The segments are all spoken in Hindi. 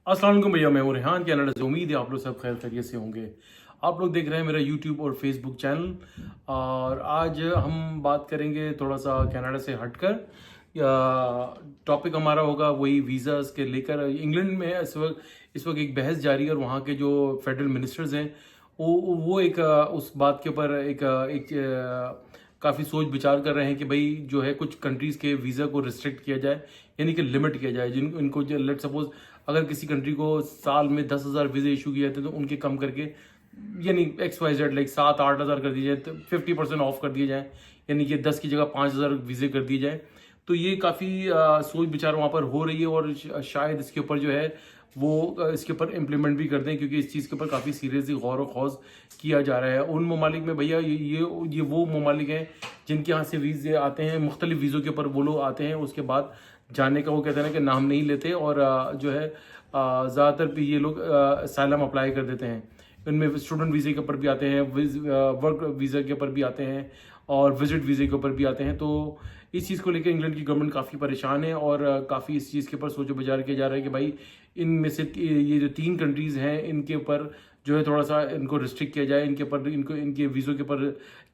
अस्सलाम वालेकुम भैया, मैं हूं रेहान कनाडा से। उम्मीद है आप लोग सब खैर खैरियत से होंगे। आप लोग देख रहे हैं मेरा यूट्यूब और फेसबुक चैनल। और आज हम बात करेंगे थोड़ा सा कनाडा से हटकर। टॉपिक हमारा होगा वही वीज़ाज़ के लेकर। इंग्लैंड में इस वक्त एक बहस जारी है और वहाँ के जो फेडरल मिनिस्टर्स हैं वो एक उस बात के ऊपर काफ़ी सोच विचार कर रहे हैं कि भाई जो है कुछ कंट्रीज़ के वीज़ा को रिस्ट्रिक्ट किया जाए, यानी कि लिमिट किया जाए। इनको लेट सपोज अगर किसी कंट्री को साल में 10,000 वीज़े इशू किए जाते हैं तो उनके कम करके यानी XYZ लाइक 7-8 हज़ार कर दिए जाए, तो 50% ऑफ कर दिए जाए, यानी कि 10 की जगह 5,000 वीज़े कर दिए जाए। तो ये काफ़ी सोच विचार वहाँ पर हो रही है और शायद इसके ऊपर जो है वो इसके ऊपर इम्प्लीमेंट भी कर दें, क्योंकि इस चीज़ के ऊपर काफ़ी सीरियसली गौर व खौज किया जा रहा है। उन ममालिक में भैया ये वो ममालिक हैं जिनके यहाँ से वीज़े आते हैं, मुख्तलिफ वीज़ों के ऊपर वो लोग आते हैं। उसके बाद जाने का वो कहते हैं कि नाम नहीं लेते और जो है ज़्यादातर भी ये लोग असाइलम अप्लाई कर देते हैं। इनमें स्टूडेंट वीज़े के ऊपर भी आते हैं, वर्क वीज़ा के ऊपर भी आते हैं और विजिट वीज़े के ऊपर भी आते हैं। तो इस चीज़ को लेकर इंग्लैंड की गवर्नमेंट काफ़ी परेशान है और काफ़ी इस चीज़ के ऊपर सोचो विचार किया जा रहा है कि भाई इनमें से ये जो 3 कंट्रीज़ हैं इनके ऊपर जो है थोड़ा सा इनको रिस्ट्रिक्ट किया जाए, इनके ऊपर इनके वीज़ों के ऊपर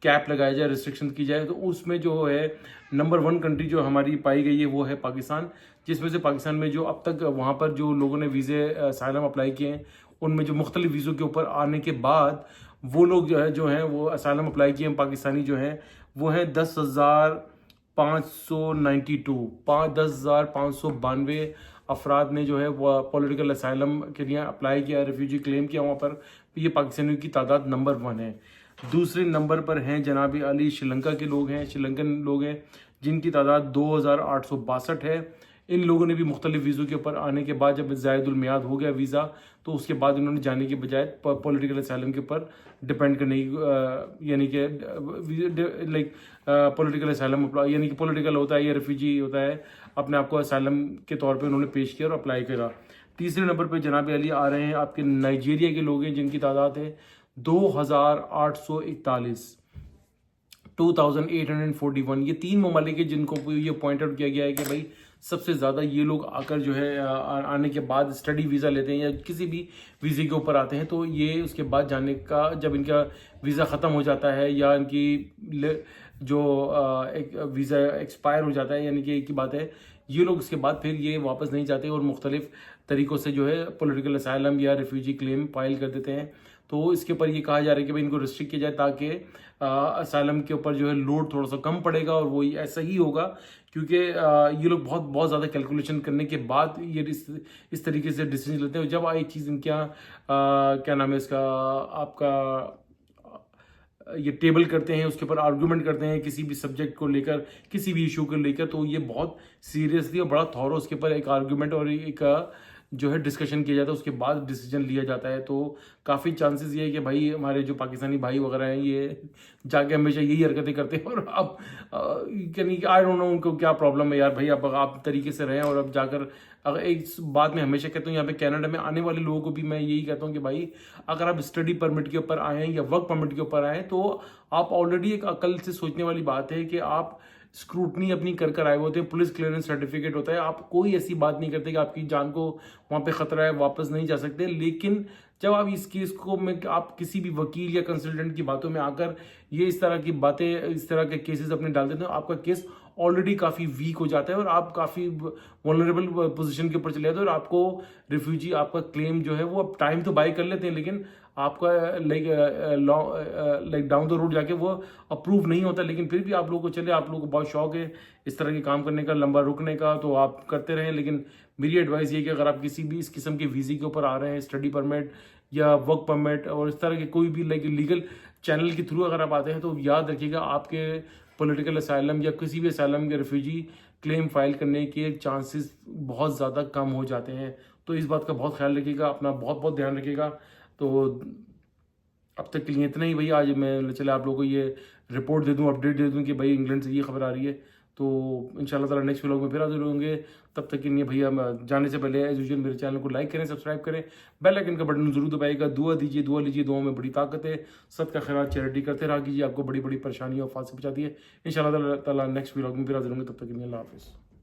कैप लगाया जाए, रिस्ट्रिक्शन की जाए। तो उसमें जो है नंबर 1 कंट्री जो हमारी पाई गई है वो है पाकिस्तान, जिसमें से पाकिस्तान में जो अब तक वहाँ पर जो लोगों ने वीज़े असाइलम अप्लाई किए हैं उनमें जो मुख्तलिफ वीज़ों के ऊपर आने के बाद वो लोग जो हैं वो असाइलम अप्लाई किए हैं पाकिस्तानी जो हैं वो हैं 10,592 अफराद ने जो है वो पॉलिटिकल असाइलम के लिए अप्लाई किया, रेफ्यूजी क्लेम किया वहाँ पर। ये पाकिस्तानियों की तादाद नंबर 1 है। दूसरे नंबर पर हैं जनाब अली, श्रीलंका के लोग हैं, श्रीलंकन लोग हैं जिनकी तादाद 2,862 है। इन लोगों ने भी मुख्तलिफ वीज़ों के ऊपर आने के बाद जब ज़ायदुल मियाद हो गया वीज़ा तो उसके बाद इन्होंने जाने के बजाय पॉलिटिकल असाइलम के ऊपर डिपेंड करने की यानी कि लाइक पॉलिटिकल असाइलम यानी कि पॉलिटिकल होता है या रेफ्यूजी होता है, अपने आप को असाइलम के तौर पे उन्होंने पेश किया और अप्लाई करा। तीसरे नंबर पर जनाब अली आ रहे हैं आपके नाइजीरिया के लोग हैं जिनकी तादाद है 2,841, 2,841। ये 3 ममालिक है जिनको ये पॉइंट आउट किया गया है कि भाई सबसे ज़्यादा ये लोग आकर जो है आने के बाद स्टडी वीज़ा लेते हैं या किसी भी वीज़े के ऊपर आते हैं। तो ये उसके बाद जाने का जब इनका वीज़ा ख़त्म हो जाता है या इनकी जो एक वीज़ा एक्सपायर हो जाता है, यानी कि एक ही बात है ये लोग उसके बाद फिर ये वापस नहीं जाते और मुख्तलिफ तरीक़ों से जो है पॉलिटिकल असाइलम या रेफ्यूजी क्लेम फाइल कर देते हैं। तो इसके ऊपर ये कहा जा रहा है कि भाई इनको रिस्ट्रिक्ट किया जाए ताकि असाइलम के ऊपर जो है लोड थोड़ा सा कम पड़ेगा और वो ऐसा ही होगा क्योंकि ये लोग बहुत बहुत ज़्यादा कैलकुलेशन करने के बाद ये इस तरीके से डिसीजन लेते हैं। जब एक चीज़ इनके यहाँ क्या नाम है इसका आपका ये टेबल करते हैं, उसके ऊपर आर्गूमेंट करते हैं किसी भी सब्जेक्ट को लेकर, किसी भी इशू को लेकर, तो ये बहुत सीरियसली और बड़ा थॉरो उसके ऊपर एक आर्गूमेंट और एक जो है डिस्कशन किया जाता है, उसके बाद डिसीजन लिया जाता है। तो काफ़ी चांसेस ये है कि भाई हमारे जो पाकिस्तानी भाई वगैरह हैं ये जाके हमेशा यही हरकतें करते हैं और अब यानी कि आई डोंट नो उनको क्या प्रॉब्लम है यार भाई। अब आप तरीके से रहें और अब जाकर अगर एक बात मैं हमेशा कहता हूँ यहाँ पे कनाडा में आने वाले लोगों को भी मैं यही कहता हूँ कि भाई अगर आप स्टडी परमिट के ऊपर आए हैं या वर्क परमिट के ऊपर आए हैं तो आप ऑलरेडी एक अकल से सोचने वाली बात है कि आप स्क्रूटनी अपनी कर आए होते हैं, पुलिस क्लियरेंस सर्टिफिकेट होता है, आप कोई ऐसी बात नहीं करते कि आपकी जान को वहाँ पे खतरा है, वापस नहीं जा सकते। लेकिन जब आप इस केस को में आप किसी भी वकील या कंसल्टेंट की बातों में आकर ये इस तरह की बातें, इस तरह के केसेस अपने डाल देते हैं, आपका केस ऑलरेडी काफ़ी वीक हो जाता है और आप काफ़ी वनरेबल पोजीशन के ऊपर चले जाते हैं और आपको रिफ्यूजी आपका क्लेम जो है वो आप टाइम तो बाय कर लेते हैं लेकिन आपका लाइक डाउन द रोड जाके वो अप्रूव नहीं होता। लेकिन फिर भी आप लोगों को चले, आप लोगों को बहुत शौक है इस तरह के काम करने का, लंबा रुकने का, तो आप करते रहें। लेकिन मेरी एडवाइस ये है कि अगर आप किसी भी इस किस्म के वीज़े के ऊपर आ रहे हैं, स्टडी परमिट या वर्क परमिट और इस तरह के कोई भी लाइक लीगल चैनल के थ्रू अगर आप आते हैं तो याद रखिएगा आपके पॉलिटिकल असाइलम या किसी भी असाइलम के रेफ्यूजी क्लेम फाइल करने के चांसेस बहुत ज़्यादा कम हो जाते हैं। तो इस बात का बहुत ख्याल रखिएगा, अपना बहुत बहुत ध्यान रखिएगा। तो अब तक के लिए इतना ही भैया। आज मैं चले आप लोगों को ये रिपोर्ट दे दूं, अपडेट दे दूं कि भाई इंग्लैंड से ये खबर आ रही है। तो इंशाल्लाह ताला नेक्स्ट व्लॉग में फिर हाजिर होंगे। तब तक के लिए भैया जाने से पहले एज यूजुअल मेरे चैनल को लाइक करें, सब्सक्राइब करें, बेल आइकन का बटन जरूर दबाइएगा, दुआ दीजिए, दुआ लीजिए, दुआ में बड़ी ताकत है। सदका खैरात चैरिटी करते रहा कीजिए, आपको बड़ी बड़ी परेशानियों और फांसी बचाती है। इंशाल्लाह ताला नेक्स्ट व्लॉग में फिर हाजिर होंगे। तब तक के लिए अल्लाह हाफिज़।